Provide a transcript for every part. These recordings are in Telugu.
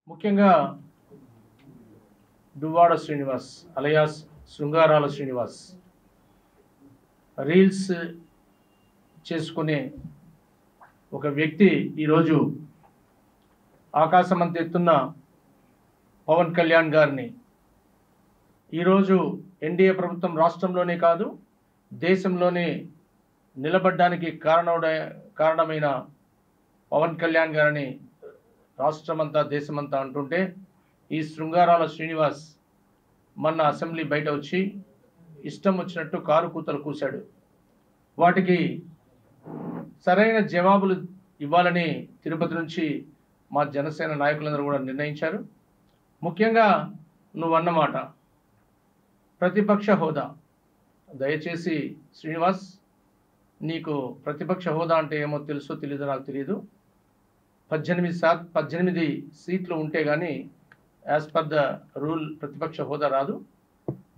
ముఖ్యంగా దువ్వాడ శ్రీనివాస్ అలియాస్ శృంగారాల శ్రీనివాస్ రీల్స్ చేసుకునే ఒక వ్యక్తి ఈరోజు ఆకాశమంత ఎత్తున్న పవన్ కళ్యాణ్ గారిని ఈరోజు ఎన్డీఏ ప్రభుత్వం రాష్ట్రంలోనే కాదు దేశంలోనే నిలబడ్డానికి కారణమైన పవన్ కళ్యాణ్ గారిని రాష్ట్రమంతా దేశమంతా అంటుంటే ఈ శృంగారాల శ్రీనివాస్ మొన్న అసెంబ్లీ బయట వచ్చి ఇష్టం వచ్చినట్టు కారు కూతలు కూశాడు. వాటికి సరైన జవాబులు ఇవ్వాలని తిరుపతి నుంచి మా జనసేన నాయకులందరూ కూడా నిర్ణయించారు. ముఖ్యంగా నువ్వు అన్నమాట ప్రతిపక్ష హోదా, దయచేసి శ్రీనివాస్ నీకు ప్రతిపక్ష హోదా అంటే ఏమో తెలుసో తెలీదో నాకు తెలియదు. 18 సీట్లు ఉంటే కానీ యాజ్ పర్ ద రూల్ ప్రతిపక్ష హోదా రాదు.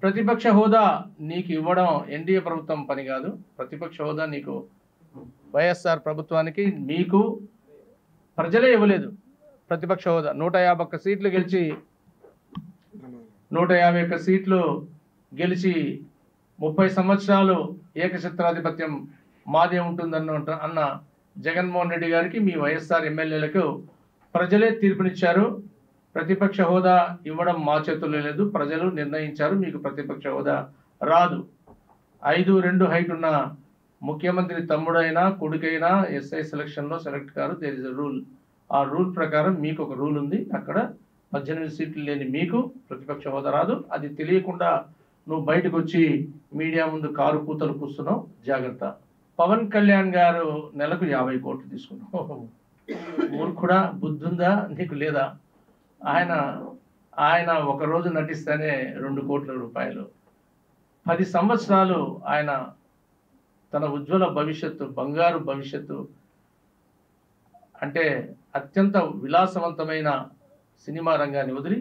ప్రతిపక్ష హోదా నీకు ఇవ్వడం ఎన్డీఏ ప్రభుత్వం పని కాదు. ప్రతిపక్ష హోదా నీకు వైఎస్ఆర్ ప్రభుత్వానికి మీకు ప్రజలే ఇవ్వలేదు. ప్రతిపక్ష హోదా 151 సీట్లు గెలిచి 151 సీట్లు గెలిచి 30 సంవత్సరాలు ఏకఛత్రాధిపత్యం మాదే ఉంటుందన్న జగన్మోహన్ రెడ్డి గారికి మీ వైఎస్ఆర్ ఎమ్మెల్యేలకు ప్రజలే తీర్పునిచ్చారు. ప్రతిపక్ష హోదా ఇవ్వడం మా చేతుల్లో లేదు, ప్రజలు నిర్ణయించారు మీకు ప్రతిపక్ష హోదా రాదు. 5'2" హైట్ ఉన్న ముఖ్యమంత్రి తమ్ముడైనా కొడుకైనా ఎస్ఐ సెలక్షన్లో సెలెక్ట్ కారు. There is a rule. ఆ రూల్ ప్రకారం మీకు ఒక రూల్ ఉంది. అక్కడ 18 సీట్లు లేని మీకు ప్రతిపక్ష హోదా రాదు. అది తెలియకుండా నువ్వు బయటకు వచ్చి మీడియా ముందు కారు కూతలు కూస్తున్నావు, జాగ్రత్త. పవన్ కళ్యాణ్ గారు నెలకు 50 కోట్లు తీసుకున్నావు. మూర్ఖుడా, బుద్ధుందా నీకు లేదా? ఆయన ఒకరోజు నటిస్తేనే 2 కోట్ల రూపాయలు. 10 సంవత్సరాలు ఆయన తన ఉజ్వల భవిష్యత్తు, బంగారు భవిష్యత్తు అంటే అత్యంత విలాసవంతమైన సినిమా రంగాన్ని వదిలి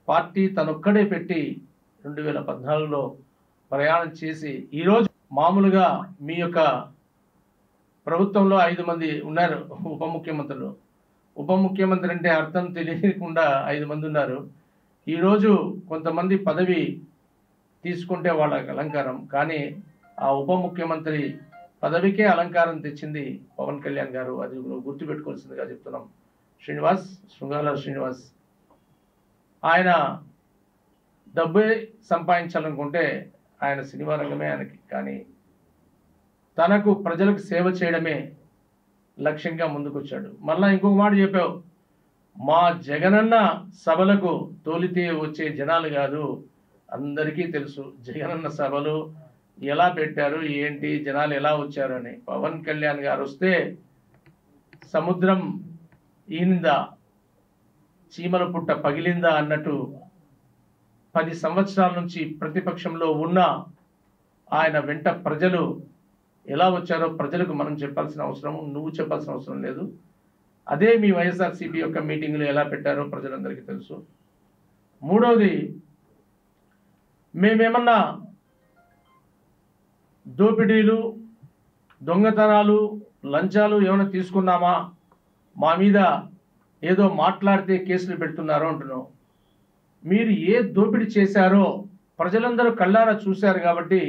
పార్టీ తనొక్కడే పెట్టి 2014లో ప్రయాణం చేసి ఈరోజు మామూలుగా మీ యొక్క ప్రభుత్వంలో 5 మంది ఉన్నారు ఉప ముఖ్యమంత్రులు. ఉప ముఖ్యమంత్రి అంటే అర్థం తెలియకుండా 5 మంది ఉన్నారు. ఈరోజు కొంతమంది పదవి తీసుకుంటే వాళ్ళకి అలంకారం, కానీ ఆ ఉప ముఖ్యమంత్రి పదవికే అలంకారం తెచ్చింది పవన్ కళ్యాణ్ గారు. అది గుర్తుపెట్టుకోవాల్సిందిగా చెప్తున్నాం. శ్రీనివాస్, శృంగారాల శ్రీనివాస్ ఆయన డబ్బే సంపాదించాలనుకుంటే ఆయన సినిమా రంగమే ఆయనకి, కానీ తనకు ప్రజలకు సేవ చేయడమే లక్ష్యంగా ముందుకొచ్చాడు. మళ్ళా ఇంకొక మాట చెప్పావు, మా జగనన్న సభలకు తోలితే వచ్చే జనాలు కాదు, అందరికీ తెలుసు జగనన్న సభలు ఎలా పెట్టారు, ఏంటి, జనాలు ఎలా వచ్చారు అని. పవన్ కళ్యాణ్ గారు వస్తే సముద్రం ఈనిందా, చీమల పుట్ట పగిలిందా అన్నట్టు 10 సంవత్సరాల నుంచి ప్రతిపక్షంలో ఉన్న ఆయన వెంట ప్రజలు ఎలా వచ్చారో ప్రజలకు మనం చెప్పాల్సిన అవసరం, నువ్వు చెప్పాల్సిన అవసరం లేదు. అదే మీ వైఎస్ఆర్సీపీ యొక్క మీటింగ్లు ఎలా పెట్టారో ప్రజలందరికీ తెలుసు. మూడవది, మేమేమన్నా దోపిడీలు, దొంగతనాలు, లంచాలు ఏమైనా తీసుకున్నామా, మా మీద ఏదో మాట్లాడితే కేసులు పెడుతున్నారో అంటున్నావు. మీరు ఏ దోపిడీ చేశారో ప్రజలందరూ కళ్ళారా చూశారు కాబట్టి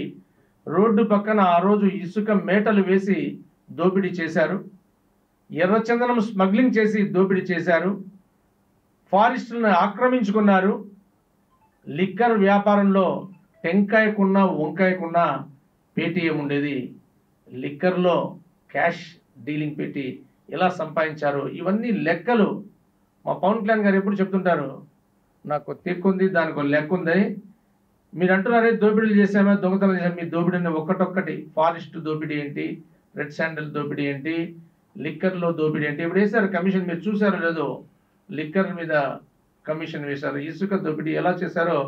రోడ్డు పక్కన ఆ రోజు ఇసుక మేటలు వేసి దోపిడీ చేశారు, ఎర్రచందనం స్మగ్లింగ్ చేసి దోపిడీ చేశారు, ఫారెస్ట్లను ఆక్రమించుకున్నారు. లిక్కర్ వ్యాపారంలో టెంకాయకున్న వంకాయకున్న పేటీఎం ఉండేది, లిక్కర్లో క్యాష్ డీలింగ్ పెట్టి ఎలా సంపాదించారు, ఇవన్నీ లెక్కలు మా పవన్ కళ్యాణ్ గారు ఎప్పుడు చెప్తుంటారు. నాకు తెక్కుంది, దానికి లెక్క ఉంది. మీరు అంటున్నారే దోపిడీలు చేసామా, దొంగతనం చేసామా. మీ దోపిడీని ఒక్కటొక్కటి, ఫారెస్ట్ దోపిడీ ఏంటి, రెడ్ శాండల్ దోపిడీ ఏంటి, లిక్కర్లో దోపిడీ ఏంటి. ఇప్పుడు వేశారు కమిషన్, మీరు చూసారో లేదో, లిక్కర్ మీద కమిషన్ వేశారు. ఇసుక దోపిడీ ఎలా చేశారో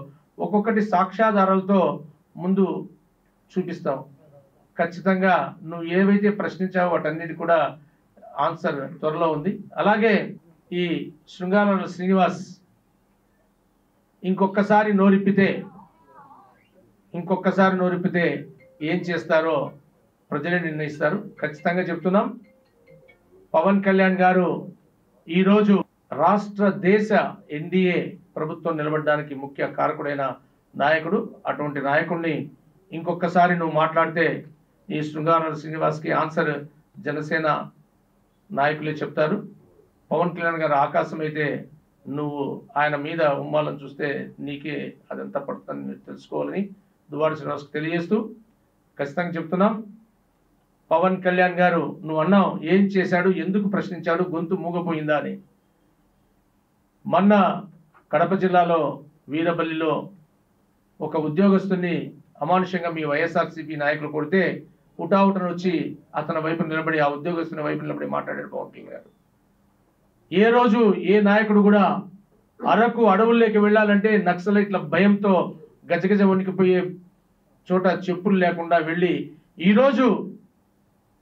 ఒక్కొక్కటి సాక్ష్యాధారాలతో ముందు చూపిస్తాం. ఖచ్చితంగా నువ్వు ఏవైతే ప్రశ్నించావో వాటన్నిటి కూడా ఆన్సర్ త్వరలో ఉంది. అలాగే ఈ శృంగారాల శ్రీనివాస్ ఇంకొకసారి నోరిప్పితే ఏం చేస్తారో ప్రజలే నిర్ణయిస్తారు. ఖచ్చితంగా చెప్తున్నాం. పవన్ కళ్యాణ్ గారు ఈరోజు రాష్ట్ర దేశ ఎన్డీఏ ప్రభుత్వం నిలబడడానికి ముఖ్య కారకుడైన నాయకుడు. అటువంటి నాయకుడిని ఇంకొకసారి నువ్వు మాట్లాడితే ఈ శృంగార శ్రీనివాస్కి ఆన్సర్ జనసేన నాయకులే చెప్తారు. పవన్ కళ్యాణ్ గారు ఆకాశం అయితే నువ్వు ఆయన మీద ఉమ్మాలని చూస్తే నీకే అదంతా పడుతుందని తెలుసుకోవాలని దువ్వాడ శ్రీనివాస్కి తెలియజేస్తూ ఖచ్చితంగా చెప్తున్నాం. పవన్ కళ్యాణ్ గారు నువ్వు అన్నావు ఏం చేశాడు, ఎందుకు ప్రశ్నించాడు, గొంతు మూగపోయిందా అని. మొన్న కడప జిల్లాలో వీరబల్లిలో ఒక ఉద్యోగస్తుని అమానుషంగా మీ వైఎస్ఆర్సీపీ నాయకులు కొడితే హుటాహుటను వచ్చి అతని వైపు నిలబడి ఆ ఉద్యోగస్తుని వైపు నిలబడి మాట్లాడాడు పవన్ కళ్యాణ్ గారు. ఏ రోజు ఏ నాయకుడు కూడా అరకు అడవుల్లోకి వెళ్ళాలంటే నక్సలైట్ల భయంతో గజగజ వణికిపోయే చోట చెప్పులు లేకుండా వెళ్ళి ఈరోజు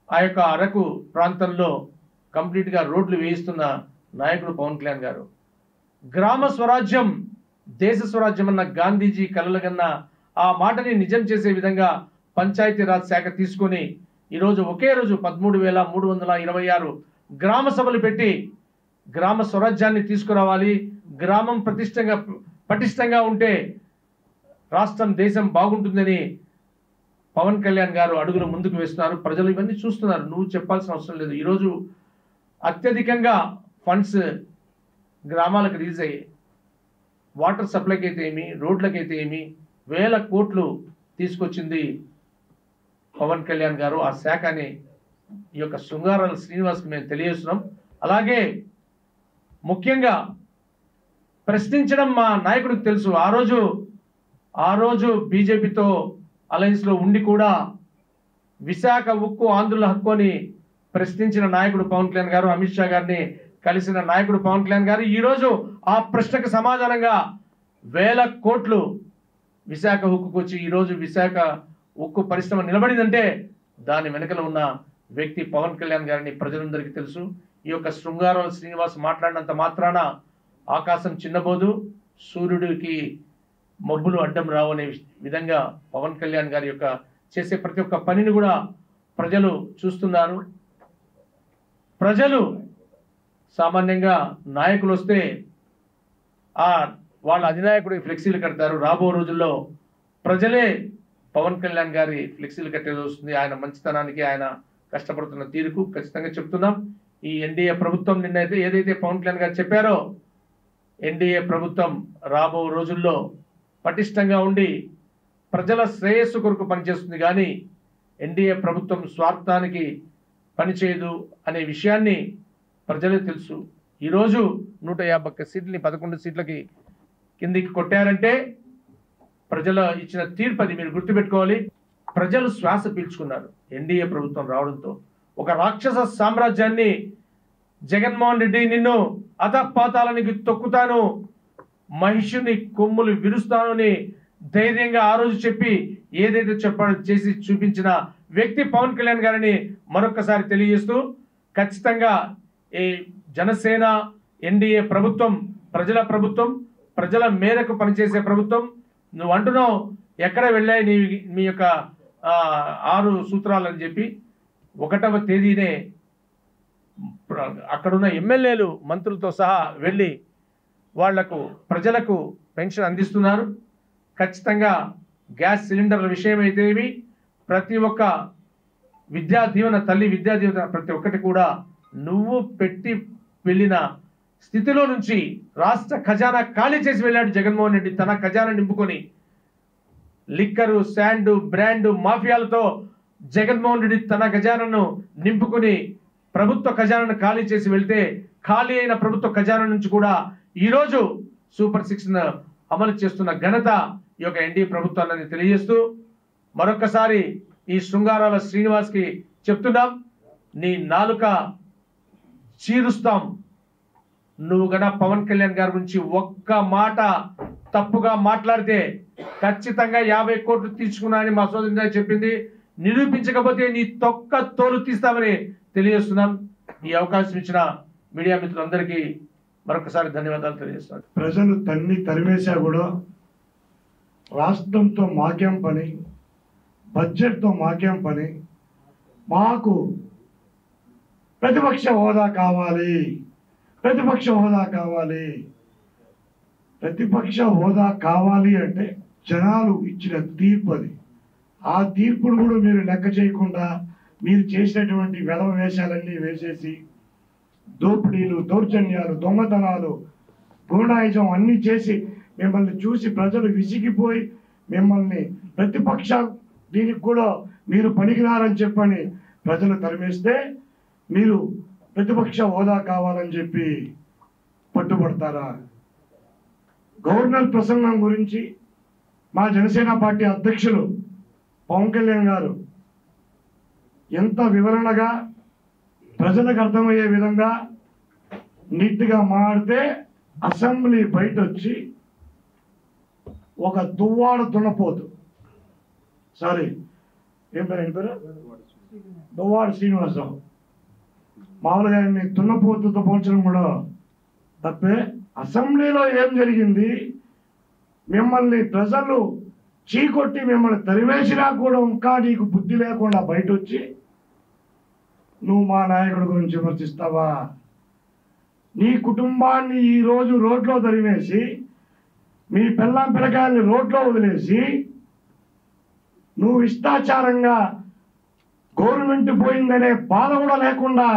ఆ యొక్క అరకు ప్రాంతంలో కంప్లీట్గా రోడ్లు వేయిస్తున్న నాయకుడు పవన్ కళ్యాణ్ గారు. గ్రామ స్వరాజ్యం దేశ స్వరాజ్యం అన్న గాంధీజీ కలలుగన్న ఆ మాటని నిజం చేసే విధంగా పంచాయతీరాజ్ శాఖ తీసుకొని ఈరోజు ఒకే రోజు 13,326 గ్రామ సభలు పెట్టి గ్రామ స్వరాజ్యాన్ని తీసుకురావాలి, గ్రామం పటిష్టంగా ఉంటే రాష్ట్రం దేశం బాగుంటుందని పవన్ కళ్యాణ్ గారు అడుగులు ముందుకు వేస్తున్నారు. ప్రజలు ఇవన్నీ చూస్తున్నారు, నువ్వు చెప్పాల్సిన అవసరం లేదు. ఈరోజు అత్యధికంగా ఫండ్స్ గ్రామాలకు రిలీజ్ అయ్యాయి. వాటర్ సప్లైకి అయితే ఏమి, రోడ్లకైతే ఏమి వేల కోట్లు తీసుకొచ్చింది పవన్ కళ్యాణ్ గారు. ఆ శాఖని ఈ యొక్క శృంగారాల శ్రీనివాస్కి మేము తెలియజేస్తున్నాం. అలాగే ముఖ్యంగా ప్రశ్నించడం మా నాయకుడికి తెలుసు. ఆ రోజు బీజేపీతో అలయన్స్లో ఉండి కూడా విశాఖ ఉక్కు ఆంధ్రుల హక్కు అని ప్రశ్నించిన నాయకుడు పవన్ కళ్యాణ్ గారు. అమిత్ షా గారిని కలిసిన నాయకుడు పవన్ కళ్యాణ్ గారు. ఈరోజు ఆ ప్రశ్నకు సమాధానంగా వేల కోట్లు విశాఖ ఉక్కుకు వచ్చి ఈరోజు విశాఖ ఉక్కు పరిశ్రమ నిలబడిందంటే దాని వెనుకల ఉన్న వ్యక్తి పవన్ కళ్యాణ్ గారిని ప్రజలందరికీ తెలుసు. ఈ యొక్క శృంగారాల శ్రీనివాస్ మాట్లాడినంత మాత్రాన ఆకాశం చిన్నబోదు, సూర్యుడికి మబ్బులు అడ్డం రావు అనే విధంగా పవన్ కళ్యాణ్ గారి యొక్క చేసే ప్రతి ఒక్క పనిని కూడా ప్రజలు చూస్తున్నారు. ప్రజలు సామాన్యంగా నాయకులు వస్తే వాళ్ళ అధినాయకుడి ఫ్లెక్సీలు కడతారు. రాబో రోజుల్లో ప్రజలే పవన్ కళ్యాణ్ గారి ఫ్లెక్సీలు కట్టేది వస్తుంది. ఆయన మంచితనానికి, ఆయన కష్టపడుతున్న తీరుకు ఖచ్చితంగా చెప్తున్నాం. ఈ ఎన్డీఏ ప్రభుత్వం నిన్నైతే ఏదైతే పవన్ కళ్యాణ్ గారు చెప్పారో ఎన్డీఏ ప్రభుత్వం రాబో రోజుల్లో పటిష్టంగా ఉండి ప్రజల శ్రేయస్సు కొరకు పనిచేస్తుంది, కానీ ఎన్డీఏ ప్రభుత్వం స్వార్థానికి పనిచేయదు అనే విషయాన్ని ప్రజలే తెలుసు. ఈరోజు 151 సీట్లని 11 సీట్లకి కిందికి కొట్టారంటే ప్రజల ఇచ్చిన తీర్పు అది మీరు గుర్తుపెట్టుకోవాలి. ప్రజలు శ్వాస పీల్చుకున్నారు ఎన్డీఏ ప్రభుత్వం రావడంతో. ఒక రాక్షస సామ్రాజ్యాన్ని జగన్మోహన్ రెడ్డి నిన్ను అధపాతాలనికి తొక్కుతాను, మహిషుని కొమ్ములు విరుస్తాను అని ధైర్యంగా ఆ రోజు చెప్పి ఏదైతే చేసి చూపించిన వ్యక్తి పవన్ కళ్యాణ్ గారిని మరొకసారి తెలియజేస్తూ ఖచ్చితంగా ఈ జనసేన ఎన్డీఏ ప్రభుత్వం ప్రజల ప్రభుత్వం, ప్రజల మేరకు పనిచేసే ప్రభుత్వం. నువ్వు అంటున్నావు ఎక్కడ వెళ్ళాయి మీ యొక్క 6 సూత్రాలని చెప్పి 1వ తేదీనే అక్కడున్న ఎమ్మెల్యేలు మంత్రులతో సహా వెళ్ళి వాళ్లకు ప్రజలకు పెన్షన్ అందిస్తున్నారు. ఖచ్చితంగా గ్యాస్ సిలిండర్ల విషయం అయితే ప్రతి ఒక్క విద్యా దీవెన, తల్లి విద్యా దీవెన ప్రతి ఒక్కటి కూడా నువ్వు పెట్టి వెళ్ళిన స్థితిలో నుంచి రాష్ట్ర ఖజానా ఖాళీ చేసి వెళ్ళాడు జగన్మోహన్ రెడ్డి. తన ఖజానా నింపుకొని లిక్కరు, శాండు, బ్రాండు మాఫియాలతో జగన్మోహన్ రెడ్డి తన ఖజానాను నింపుకొని ప్రభుత్వ ఖజానాను ఖాళీ చేసి వెళ్తే ఖాళీ అయిన ప్రభుత్వ ఖజానా నుంచి కూడా ఈరోజు సూపర్ 6 అమలు చేస్తున్న ఘనత ఈ యొక్క ఎన్డీఏ ప్రభుత్వాన్ని తెలియజేస్తూ మరొకసారి ఈ శృంగారాల శ్రీనివాస్కి చెప్తున్నాం, నీ నాలుక చీరుస్తాం. నువ్వు గన పవన్ కళ్యాణ్ గారి గురించి ఒక్క మాట తప్పుగా మాట్లాడితే ఖచ్చితంగా 50 కోట్లు తీసుకున్నానని మా సోదరి చెప్పింది. నిరూపించకపోతే నీ తొక్క తోలు తీస్తామని తెలియజేస్తున్నాం. ఈ అవకాశం ఇచ్చిన మీడియా మిత్రులందరికీ మరొకసారి ధన్యవాదాలు తెలియజేస్తున్నాను. ప్రజలు తరిమేశా కూడా రాష్ట్రంతో మాకేం పని, బడ్జెట్తో మాకేం పని, మాకు ప్రతిపక్ష హోదా కావాలి, ప్రతిపక్ష హోదా కావాలి. ప్రతిపక్ష హోదా కావాలి అంటే జనాలు ఇచ్చిన తీర్పు అది. ఆ తీర్పును కూడా మీరు లెక్క చేయకుండా మీరు చేసినటువంటి వెధవ వేషాలన్నీ వేసేసి దోపిడీలు, దౌర్జన్యాలు, దొంగతనాలు, గూండాయిజం అన్నీ చేసి మిమ్మల్ని చూసి ప్రజలు విసిగిపోయి మిమ్మల్ని ప్రతిపక్ష దీనికి కూడా మీరు పనికిరారని చెప్పని ప్రజలు తరిమేస్తే మీరు ప్రతిపక్ష హోదా కావాలని చెప్పి పట్టుబడతారా? గవర్నర్ ప్రసంగం గురించి మా జనసేన పార్టీ అధ్యక్షులు పవన్ కళ్యాణ్ గారు ఎంత వివరణగా ప్రజలకు అర్థమయ్యే విధంగా నీట్గా మాట్లాడితే అసెంబ్లీ బయట వచ్చి ఒక దువ్వాడ దున్నపోతు, సారీ ఏం పేరు, దువ్వాడ శ్రీనివాసరావు, మామూలుగా ఆయన్ని దున్నపోతుతో పోల్చడం కూడా తప్పే. అసెంబ్లీలో ఏం జరిగింది, మిమ్మల్ని ప్రజలు చీకొట్టి మిమ్మల్ని తరివేసినా కూడా ఇంకా నీకు బుద్ధి లేకుండా బయట వచ్చి నువ్వు మా నాయకుడి గురించి విమర్శిస్తావా? నీ కుటుంబాన్ని ఈరోజు రోడ్లో తరిమేసి మీ పిల్లం పిల్లకాయల్ని రోడ్లో వదిలేసి నువ్వు ఇష్టాచారంగా గవర్నమెంట్ పోయిందనే బాధ కూడా లేకుండా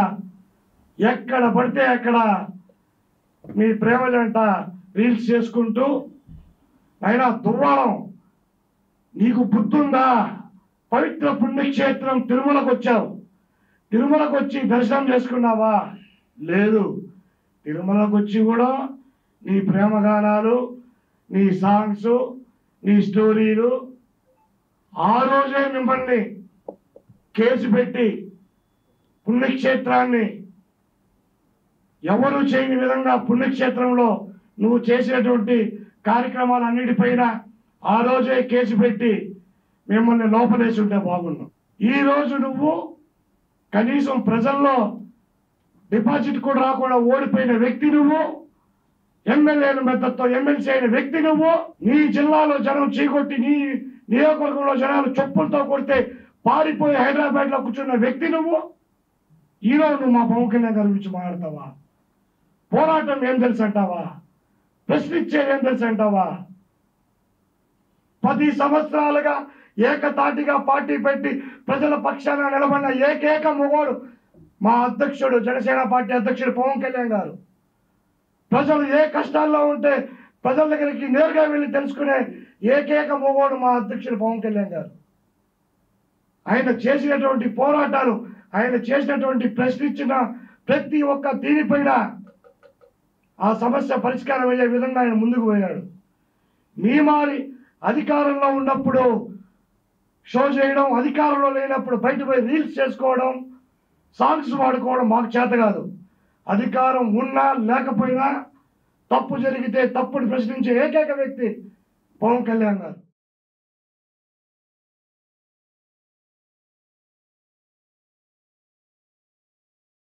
ఎక్కడ పడితే అక్కడ మీ ప్రేమ జంట రీల్స్ చేసుకుంటూ, అయినా దువ్వాడం నీకు బుద్ధుందా? పవిత్ర పుణ్యక్షేత్రం తిరుమలకు వచ్చావు, తిరుమలకు వచ్చి దర్శనం చేసుకున్నావా? లేదు. తిరుమలకు వచ్చి కూడా నీ ప్రేమగానాలు, నీ సాంగ్స్, నీ స్టోరీలు, ఆ రోజే మిమ్మల్ని కేసు పెట్టి పుణ్యక్షేత్రాన్ని ఎవరు చేయని విధంగా పుణ్యక్షేత్రంలో నువ్వు చేసినటువంటి కార్యక్రమాలన్నిటిపైన ఆ రోజే కేసు పెట్టి మిమ్మల్ని లోపలేసి ఉంటే బాగున్నావు. ఈరోజు నువ్వు కనీసం ప్రజల్లో డిపాజిట్ కూడా రాకుండా ఓడిపోయిన వ్యక్తి నువ్వు, ఎమ్మెల్యేల మద్దతుతో ఎమ్మెల్సీ అయిన వ్యక్తి నువ్వు, నీ జిల్లాలో జనం చీకొట్టి నీ నియోజకవర్గంలో జనాలు చెప్పులతో కొడితే పారిపోయి హైదరాబాద్లో కూర్చున్న వ్యక్తి నువ్వు. ఈరోజు నువ్వు మా పవన్ కళ్యాణ్ గారి గురించి మాట్లాడతావా? పోరాటం ఏం తెలుసు అంటావా? ప్రశ్నించేది ఏం తెలుసు అంటావా? 10 సంవత్సరాలుగా ఏకతాటిగా పార్టీ పెట్టి ప్రజల పక్షాన నిలబడిన ఏకైక మొగోడు మా అధ్యక్షుడు, జనసేన పార్టీ అధ్యక్షుడు పవన్ కళ్యాణ్ గారు. ప్రజలు ఏ కష్టాల్లో ఉంటే ప్రజల దగ్గరికి నేరుగా వెళ్ళి తెలుసుకునే ఏకైక మొగోడు మా అధ్యక్షుడు పవన్ కళ్యాణ్ గారు. ఆయన చేసినటువంటి పోరాటాలు, ఆయన చేసినటువంటి ప్రశ్నించిన ప్రతి ఒక్క దీనిపైన ఆ సమస్య పరిష్కారం అయ్యే విధంగా ఆయన ముందుకు పోయాడు. మారి అధికారంలో ఉన్నప్పుడు షో చేయడం, అధికారంలో లేనప్పుడు బయట పోయి రీల్స్ చేసుకోవడం, సాంగ్స్ వాడుకోవడం మాకు చేత కాదు. అధికారం ఉన్నా లేకపోయినా తప్పు జరిగితే తప్పుని ప్రశ్నించే ఏకైక వ్యక్తి పవన్ కళ్యాణ్ గారు.